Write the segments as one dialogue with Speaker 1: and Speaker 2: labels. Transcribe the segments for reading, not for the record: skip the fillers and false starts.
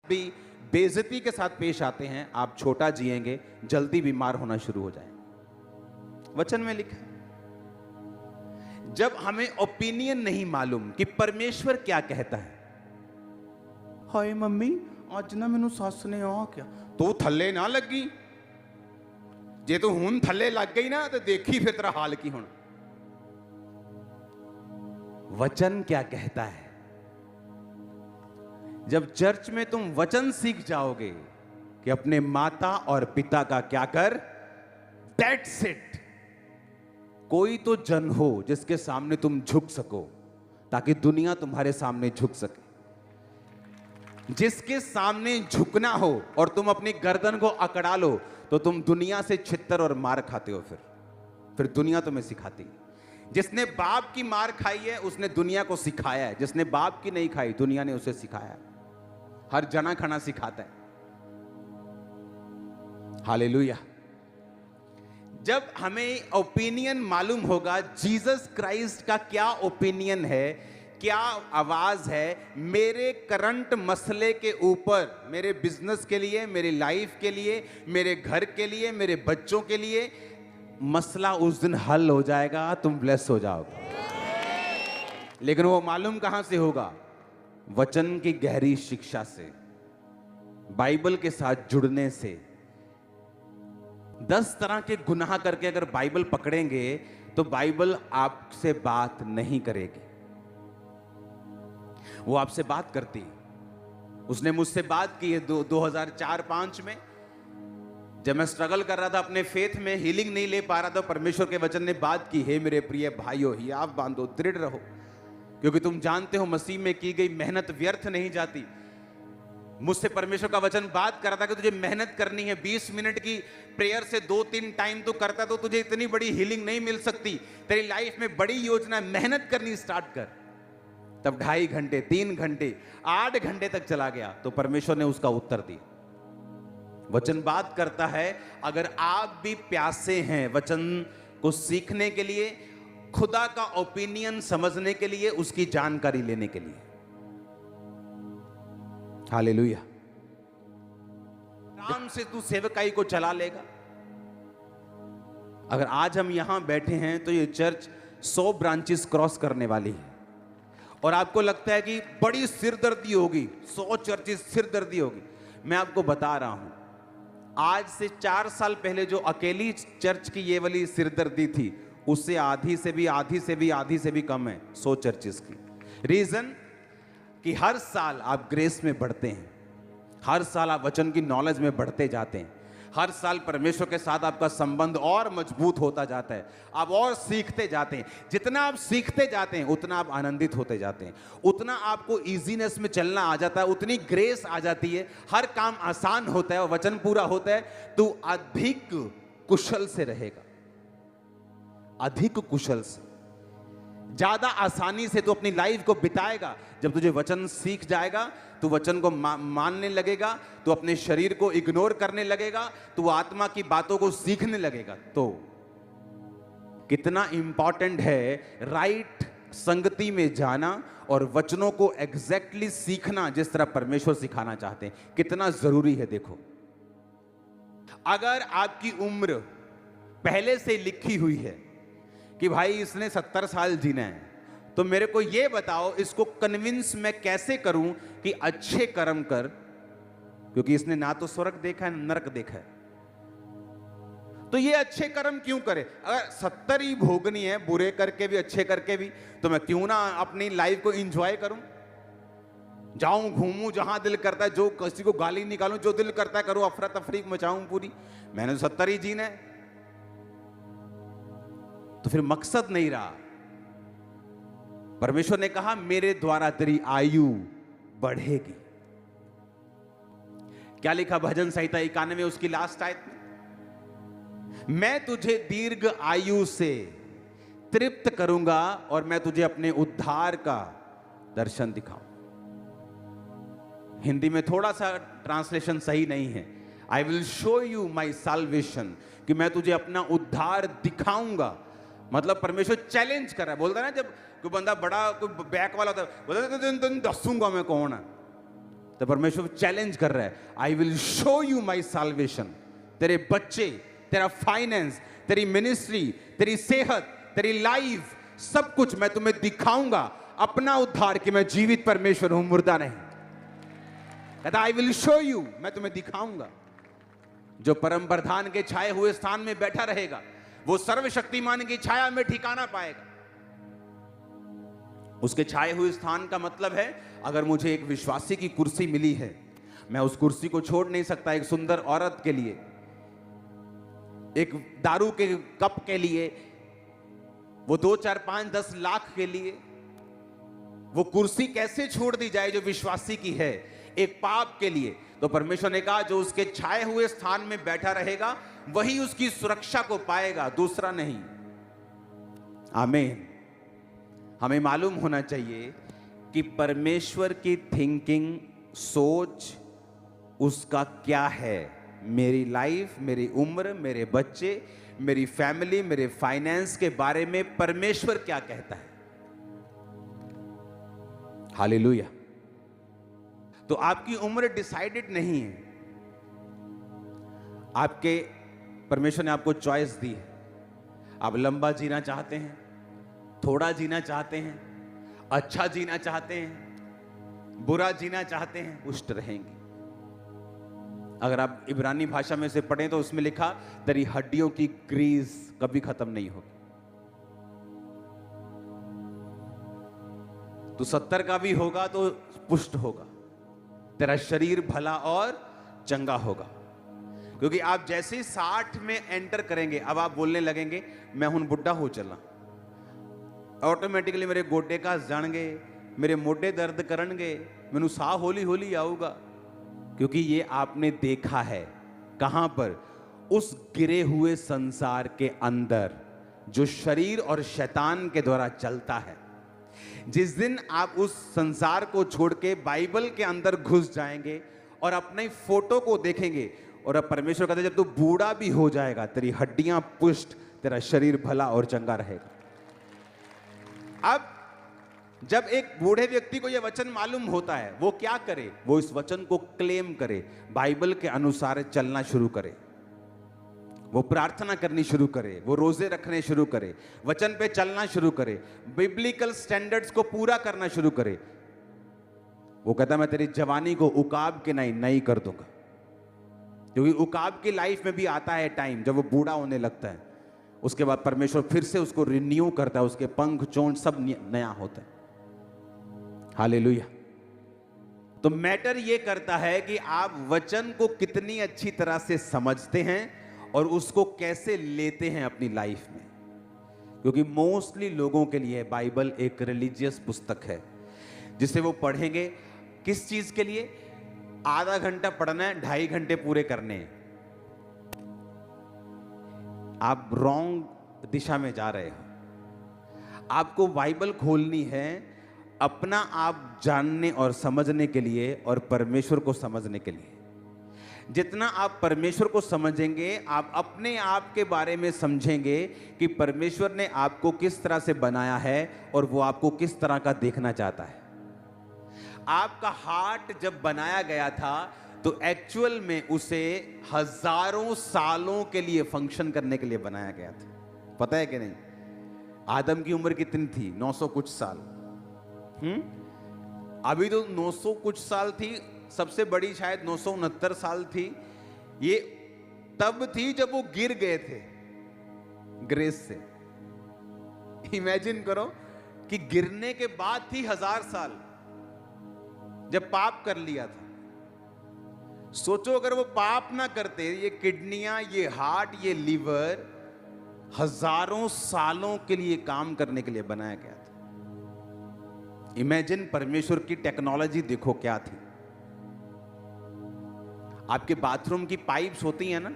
Speaker 1: भी बेइज्जती के साथ पेश आते हैं, आप छोटा जिएंगे, जल्दी बीमार होना शुरू हो जाए। वचन में लिखा है, जब हमें ओपिनियन नहीं मालूम कि परमेश्वर क्या कहता है, हाय मम्मी आज ना मैनू सस ने आ क्या, तू थल्ले ना लगी, जे तू हुन थल्ले लग गई ना तो देखी फिर तेरा हाल की होना। वचन क्या कहता है? जब चर्च में तुम वचन सीख जाओगे कि अपने माता और पिता का क्या कर, दैट्स इट। कोई तो जन हो जिसके सामने तुम झुक सको, ताकि दुनिया तुम्हारे सामने झुक सके। जिसके सामने झुकना हो और तुम अपनी गर्दन को अकड़ा लो तो तुम दुनिया से छित्तर और मार खाते हो। फिर दुनिया तुम्हें सिखाती है। जिसने बाप की मार खाई है उसने दुनिया को सिखाया है, जिसने बाप की नहीं खाई दुनिया ने उसे सिखाया है। हर जना खना सिखाता है। हालेलुया। जब हमें ओपिनियन मालूम होगा जीसस क्राइस्ट का क्या ओपिनियन है, क्या आवाज है मेरे करंट मसले के ऊपर, मेरे बिजनेस के लिए, मेरी लाइफ के लिए, मेरे घर के लिए, मेरे बच्चों के लिए, मसला उस दिन हल हो जाएगा, तुम ब्लेस हो जाओगे। लेकिन वो मालूम कहां से होगा? वचन की गहरी शिक्षा से, बाइबल के साथ जुड़ने से। 10 तरह के गुनाह करके अगर बाइबल पकड़ेंगे तो बाइबल आपसे बात नहीं करेगी, वो आपसे बात करती है। उसने मुझसे बात की है 2004-5 में, जब मैं स्ट्रगल कर रहा था अपने फेथ में, हीलिंग नहीं ले पा रहा था, परमेश्वर के वचन ने बात की, हे मेरे प्रिय भाइयों हियाव बांधो, दृढ़ रहो, क्योंकि तुम जानते हो मसीह में की गई मेहनत व्यर्थ नहीं जाती। मुझसे परमेश्वर का वचन बात कर रहा था कि तुझे मेहनत करनी है। 20 मिनट की प्रेयर से 2-3 टाइम तो करता तो तुझे इतनी बड़ी हीलिंग नहीं मिल सकती। तेरी लाइफ में बड़ी योजना, मेहनत करनी स्टार्ट कर। तब 2.5 घंटे, 3 घंटे, 8 घंटे तक चला गया तो परमेश्वर ने उसका उत्तर दिया। वचन बात करता है। अगर आप भी प्यासे हैं वचन को सीखने के लिए, खुदा का ओपिनियन समझने के लिए, उसकी जानकारी लेने के लिए। हालेलुया। आराम से तू सेवकाई को चला लेगा। अगर आज हम यहां बैठे हैं तो ये चर्च 100 ब्रांचेस क्रॉस करने वाली है, और आपको लगता है कि बड़ी सिरदर्दी होगी, 100 चर्चेस सिरदर्दी होगी। मैं आपको बता रहा हूं, आज से 4 साल पहले जो अकेली चर्च की ये वाली सिरदर्दी थी, उससे आधी से भी कम है 100 चर्चेस की। रीजन कि हर साल आप ग्रेस में बढ़ते हैं, हर साल आप वचन की नॉलेज में बढ़ते जाते हैं, हर साल परमेश्वर के साथ आपका संबंध और मजबूत होता जाता है, आप और सीखते जाते हैं। जितना आप सीखते जाते हैं उतना आप आनंदित होते जाते हैं, उतना आपको इजीनेस में चलना आ जाता है, उतनी ग्रेस आ जाती है, हर काम आसान होता है और वचन पूरा होता है। तो अधिक कुशल से रहेगा, अधिक कुशल से, ज्यादा आसानी से तू अपनी लाइफ को बिताएगा। जब तुझे वचन सीख जाएगा तू वचन को मानने लगेगा, तू अपने शरीर को इग्नोर करने लगेगा, तू आत्मा की बातों को सीखने लगेगा। तो कितना इंपॉर्टेंट है राइट संगति में जाना और वचनों को एग्जैक्टली सीखना जिस तरह परमेश्वर सिखाना चाहते हैं, कितना जरूरी है। देखो, अगर आपकी उम्र पहले से लिखी हुई है कि भाई इसने 70 साल जीना है, तो मेरे को यह बताओ इसको कन्विंस मैं कैसे करूं कि अच्छे कर्म कर, क्योंकि इसने ना तो स्वर्ग देखा है ना नरक देखा है, तो ये अच्छे कर्म क्यों करे? अगर 70 ही भोगनी है, बुरे करके भी अच्छे करके भी, तो मैं क्यों ना अपनी लाइफ को एंजॉय करूं, जाऊं घूमूं जहां दिल करता है, जो किसी को गाली निकालूं, जो दिल करता है करूं, अफरा तफरी मचाऊं पूरी। मैंने तो 70 ही जीना है, तो फिर मकसद नहीं रहा। परमेश्वर ने कहा मेरे द्वारा तेरी आयु बढ़ेगी। क्या लिखा भजन संहिता 91 उसकी लास्ट आयत में? मैं तुझे दीर्घ आयु से तृप्त करूंगा और मैं तुझे अपने उद्धार का दर्शन दिखाऊं। हिंदी में थोड़ा सा ट्रांसलेशन सही नहीं है। I will show you my salvation, कि मैं तुझे अपना उद्धार दिखाऊंगा। मतलब परमेश्वर चैलेंज कर रहा है। बोलता है ना, जब कोई बंदा बड़ा कोई बैक वाला होता है, बोलता है दसूंगा मैं कौन है, तो परमेश्वर चैलेंज कर रहा है, I will show you my salvation. तेरे बच्चे, तेरा फाइनेंस, तेरी मिनिस्ट्री, तेरी सेहत, तेरी लाइफ, सब कुछ मैं तुम्हें दिखाऊंगा, अपना उद्धार, कि मैं जीवित परमेश्वर हूं, मुर्दा नहीं। कहता आई विल शो यू, मैं तुम्हें दिखाऊंगा। जो परम प्रधान के छाए हुए स्थान में बैठा रहेगा वो सर्वशक्तिमान की छाया में ठिकाना पाएगा। उसके छाए हुए स्थान का मतलब है, अगर मुझे एक विश्वासी की कुर्सी मिली है, मैं उस कुर्सी को छोड़ नहीं सकता एक सुंदर औरत के लिए, एक दारू के कप के लिए, वो 2, 4, 5, 10 लाख के लिए। वो कुर्सी कैसे छोड़ दी जाए जो विश्वासी की है, एक पाप के लिए। तो परमेश्वर ने कहा जो उसके छाए हुए स्थान में बैठा रहेगा वही उसकी सुरक्षा को पाएगा, दूसरा नहीं। आमीन। हमें मालूम होना चाहिए कि परमेश्वर की थिंकिंग, सोच उसका क्या है। मेरी लाइफ, मेरी उम्र, मेरे बच्चे, मेरी फैमिली, मेरे फाइनेंस के बारे में परमेश्वर क्या कहता है। हालेलुया। तो आपकी उम्र डिसाइडेड नहीं है, आपके परमेश्वर ने आपको चॉइस दी है। आप लंबा जीना चाहते हैं, थोड़ा जीना चाहते हैं, अच्छा जीना चाहते हैं, बुरा जीना चाहते हैं, पुष्ट रहेंगे। अगर आप इब्रानी भाषा में से पढ़ें तो उसमें लिखा, तेरी हड्डियों की ग्रीस कभी खत्म नहीं होगी। तो 70 का भी होगा तो पुष्ट होगा, तेरा शरीर भला और चंगा होगा। क्योंकि आप जैसे 60 में एंटर करेंगे, अब आप बोलने लगेंगे मैं हूं बुढ़ा हो चला, ऑटोमेटिकली मेरे गोडे का जाणगे, मेरे मोढे दर्द करनगे, मैनू साह हौली हौली आऊगा। क्योंकि ये आपने देखा है कहां पर, उस गिरे हुए संसार के अंदर जो शरीर और शैतान के द्वारा चलता है। जिस दिन आप उस संसार को छोड़ के बाइबल के अंदर घुस जाएंगे और अपने फोटो को देखेंगे, और अब परमेश्वर कहते हैं जब तू बूढ़ा भी हो जाएगा तेरी हड्डियां पुष्ट, तेरा शरीर भला और चंगा रहेगा। अब जब एक बूढ़े व्यक्ति को यह वचन मालूम होता है, वो क्या करे? वो इस वचन को क्लेम करे, बाइबल के अनुसार चलना शुरू करे, वो प्रार्थना करनी शुरू करे, वो रोजे रखने शुरू करे, वचन पे चलना शुरू करे, बिब्लिकल स्टैंडर्ड्स को पूरा करना शुरू करे। वो कहता मैं तेरी जवानी को उकाब के नई कर दूंगा। क्योंकि उकाब की लाइफ में भी आता है टाइम जब वो बूढ़ा होने लगता है, उसके बाद परमेश्वर फिर से उसको रिन्यू करता है, उसके पंख चोंच सब नया होता है। हालेलुया। तो मैटर ये करता है कि आप वचन को कितनी अच्छी तरह से समझते हैं और उसको कैसे लेते हैं अपनी लाइफ में। क्योंकि मोस्टली लोगों के लिए बाइबल एक रिलीजियस पुस्तक है जिसे वो पढ़ेंगे किस चीज के लिए? आधा घंटा पढ़ना है, 2.5 घंटे पूरे करने हैं। आप रॉन्ग दिशा में जा रहे हो। आपको बाइबल खोलनी है अपना आप जानने और समझने के लिए और परमेश्वर को समझने के लिए। जितना आप परमेश्वर को समझेंगे, आप अपने आप के बारे में समझेंगे कि परमेश्वर ने आपको किस तरह से बनाया है और वो आपको किस तरह का देखना चाहता है। आपका हार्ट जब बनाया गया था तो एक्चुअल में उसे हजारों सालों के लिए फंक्शन करने के लिए बनाया गया था। पता है कि नहीं? आदम की उम्र कितनी थी? 900 कुछ साल। अभी तो 900 कुछ साल थी, सबसे बड़ी शायद 969 साल थी। ये तब थी जब वो गिर गए थे ग्रेस से। इमेजिन करो कि गिरने के बाद थी 1000 साल जब पाप कर लिया था। सोचो अगर वो पाप ना करते, ये किडनियां, ये हार्ट, ये लीवर हजारों सालों के लिए काम करने के लिए बनाया गया था। इमेजिन परमेश्वर की टेक्नोलॉजी देखो क्या थी। आपके बाथरूम की पाइप्स होती हैं ना,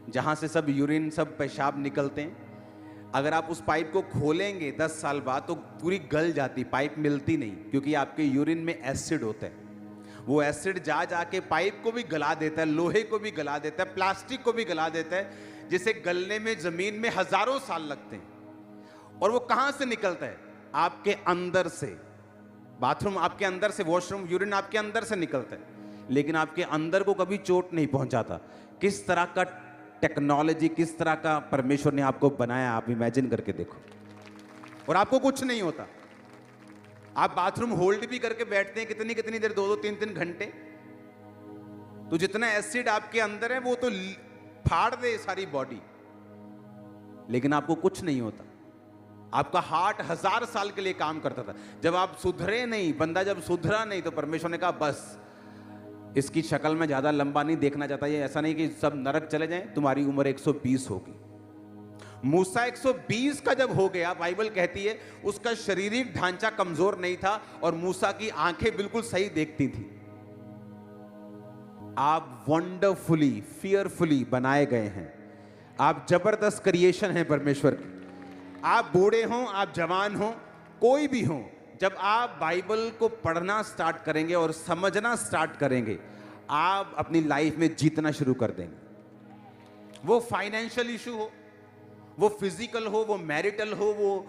Speaker 1: जहां से सब यूरिन, सब पेशाब निकलते हैं। अगर आप उस पाइप को खोलेंगे 10 साल बाद तो पूरी गल जाती, पाइप मिलती नहीं, क्योंकि आपके यूरिन में एसिड होता है। वो एसिड जा जाके पाइप को भी गला देता है, लोहे को भी गला देता है, प्लास्टिक को भी गला देता है, जिसे गलने में जमीन में हजारों साल लगते हैं। और वो कहां से निकलता है? आपके अंदर से। बाथरूम आपके अंदर से, वॉशरूम, यूरिन आपके अंदर से निकलता है, लेकिन आपके अंदर को कभी चोट नहीं पहुंचाता। किस तरह का टेक्नोलॉजी, किस तरह का परमेश्वर ने आपको बनाया, आप इमेजिन करके देखो। और आपको कुछ नहीं होता। आप बाथरूम होल्ड भी करके बैठते हैं कितनी कितनी देर, 2-2 3-3 घंटे, तो जितना एसिड आपके अंदर है वो तो फाड़ दे सारी बॉडी, लेकिन आपको कुछ नहीं होता। आपका हार्ट 1000 साल के लिए काम करता था। जब आप सुधरे नहीं, बंदा जब सुधरा नहीं, तो परमेश्वर ने कहा बस इसकी शक्ल में ज्यादा लंबा नहीं देखना चाहता, ये ऐसा नहीं कि सब नरक चले जाएं, तुम्हारी उम्र 120 होगी। मूसा 120 का जब हो गया, बाइबल कहती है उसका शारीरिक ढांचा कमजोर नहीं था और मूसा की आंखें बिल्कुल सही देखती थी। आप वंडरफुली, फियरफुली बनाए गए हैं। आप जबरदस्त क्रिएशन हैं परमेश्वर की। आप बूढ़े हों, आप जवान हों, कोई भी हों, जब आप बाइबल को पढ़ना स्टार्ट करेंगे और समझना स्टार्ट करेंगे, आप अपनी लाइफ में जीतना शुरू कर देंगे। वो फाइनेंशियल इशू हो, वो फिजिकल हो, वो मैरिटल हो, वो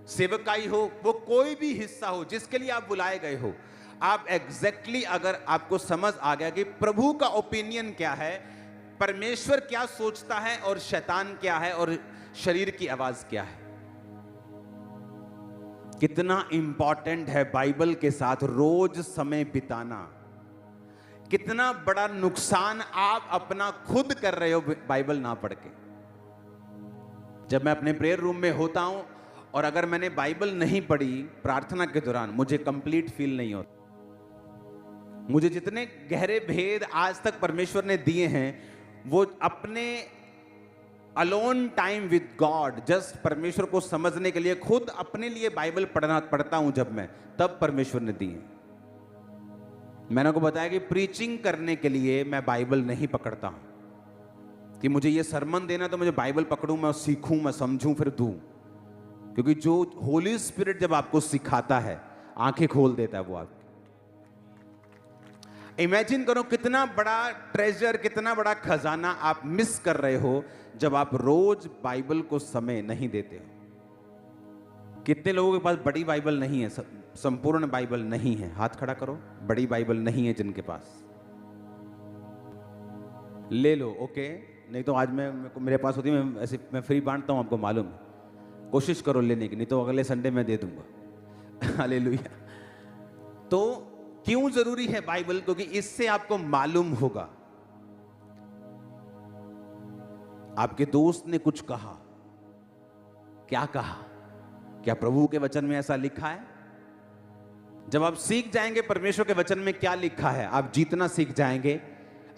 Speaker 1: सेवकाई हो, वो कोई भी हिस्सा हो जिसके लिए आप बुलाए गए हो, आप एग्जैक्टली अगर आपको समझ आ गया कि प्रभु का ओपिनियन क्या है, परमेश्वर क्या सोचता है और शैतान क्या है और शरीर की आवाज क्या है। कितना इंपॉर्टेंट है बाइबल के साथ रोज समय बिताना। कितना बड़ा नुकसान आप अपना खुद कर रहे हो बाइबल ना पढ़ के। जब मैं अपने प्रेयर रूम में होता हूं और अगर मैंने बाइबल नहीं पढ़ी प्रार्थना के दौरान, मुझे कंप्लीट फील नहीं होता। मुझे जितने गहरे भेद आज तक परमेश्वर ने दिए हैं, वो अपने alone time with God, just परमेश्वर को समझने के लिए खुद अपने लिए बाइबल पढ़ता हूं जब मैं, तब परमेश्वर ने दिए। मैंने आपको बताया कि प्रीचिंग करने के लिए मैं बाइबल नहीं पकड़ता हूं कि मुझे ये सरमन देना तो मुझे बाइबल पकड़ूं, मैं सीखूं, मैं समझूं, फिर दूं। क्योंकि जो होली स्पिरिट जब आपको सिखाता है, आंखें खोल देता है वो आपकी। इमेजिन करो कितना बड़ा ट्रेजर, कितना बड़ा खजाना आप मिस कर रहे हो जब आप रोज बाइबल को समय नहीं देते हो। कितने लोगों के पास बड़ी बाइबल नहीं है, संपूर्ण बाइबल नहीं है? हाथ खड़ा करो। बड़ी बाइबल नहीं है जिनके पास, ले लो। ओके, नहीं तो आज मेरे पास होती, मैं फ्री बांटता हूं, आपको मालूम है। कोशिश करो लेने की, नहीं तो अगले संडे मैं दे दूंगा। हालेलुया। तो क्यों जरूरी है बाइबल? क्योंकि इससे आपको मालूम होगा। आपके दोस्त ने कुछ कहा, क्या कहा? क्या प्रभु के वचन में ऐसा लिखा है? जब आप सीख जाएंगे परमेश्वर के वचन में क्या लिखा है, आप जीतना सीख जाएंगे,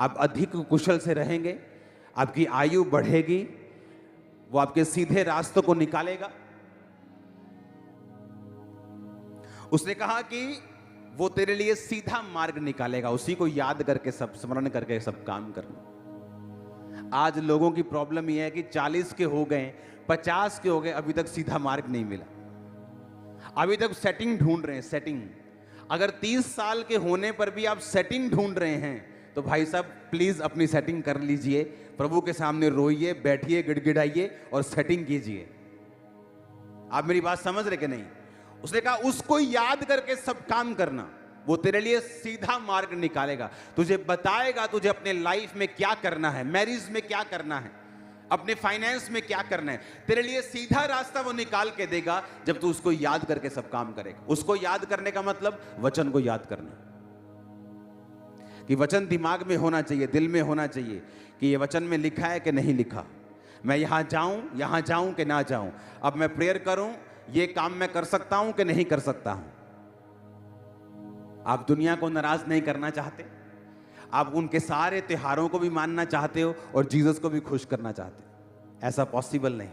Speaker 1: आप अधिक कुशल से रहेंगे, आपकी आयु बढ़ेगी, वो आपके सीधे रास्तों को निकालेगा। उसने कहा कि वो तेरे लिए सीधा मार्ग निकालेगा, उसी को याद करके, सब स्मरण करके सब काम करना। आज लोगों की प्रॉब्लम यह है कि 40 के हो गए, 50 के हो गए, अभी तक सीधा मार्ग नहीं मिला। अभी तक सेटिंग ढूंढ रहे हैं, सेटिंग। अगर 30 साल के होने पर भी आप सेटिंग ढूंढ रहे हैं, तो भाई साहब प्लीज अपनी सेटिंग कर लीजिए। प्रभु के सामने रोइए, बैठिए, गिड़गिड़ाइए और सेटिंग कीजिए। आप मेरी बात समझ रहे कि नहीं? उसने कहा उसको याद करके सब काम करना, वो तेरे लिए सीधा मार्ग निकालेगा, तुझे बताएगा तुझे अपने लाइफ में क्या करना है, मैरिज में क्या करना है, अपने फाइनेंस में क्या करना है। तेरे लिए सीधा रास्ता वो निकाल के देगा जब तू उसको याद करके सब काम करेगा। उसको याद करने का मतलब वचन को याद करना, कि वचन दिमाग में होना चाहिए, दिल में होना चाहिए कि ये वचन में लिखा है कि नहीं लिखा। मैं यहां जाऊं कि ना जाऊं, अब मैं प्रेयर करूं, ये काम मैं कर सकता हूं कि नहीं कर सकता हूं। आप दुनिया को नाराज नहीं करना चाहते, आप उनके सारे त्योहारों को भी मानना चाहते हो और जीसस को भी खुश करना चाहते हो। ऐसा पॉसिबल नहीं।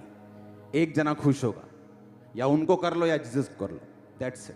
Speaker 1: एक जना खुश होगा, या उनको कर लो या जीसस को कर लो, दैट्स इट।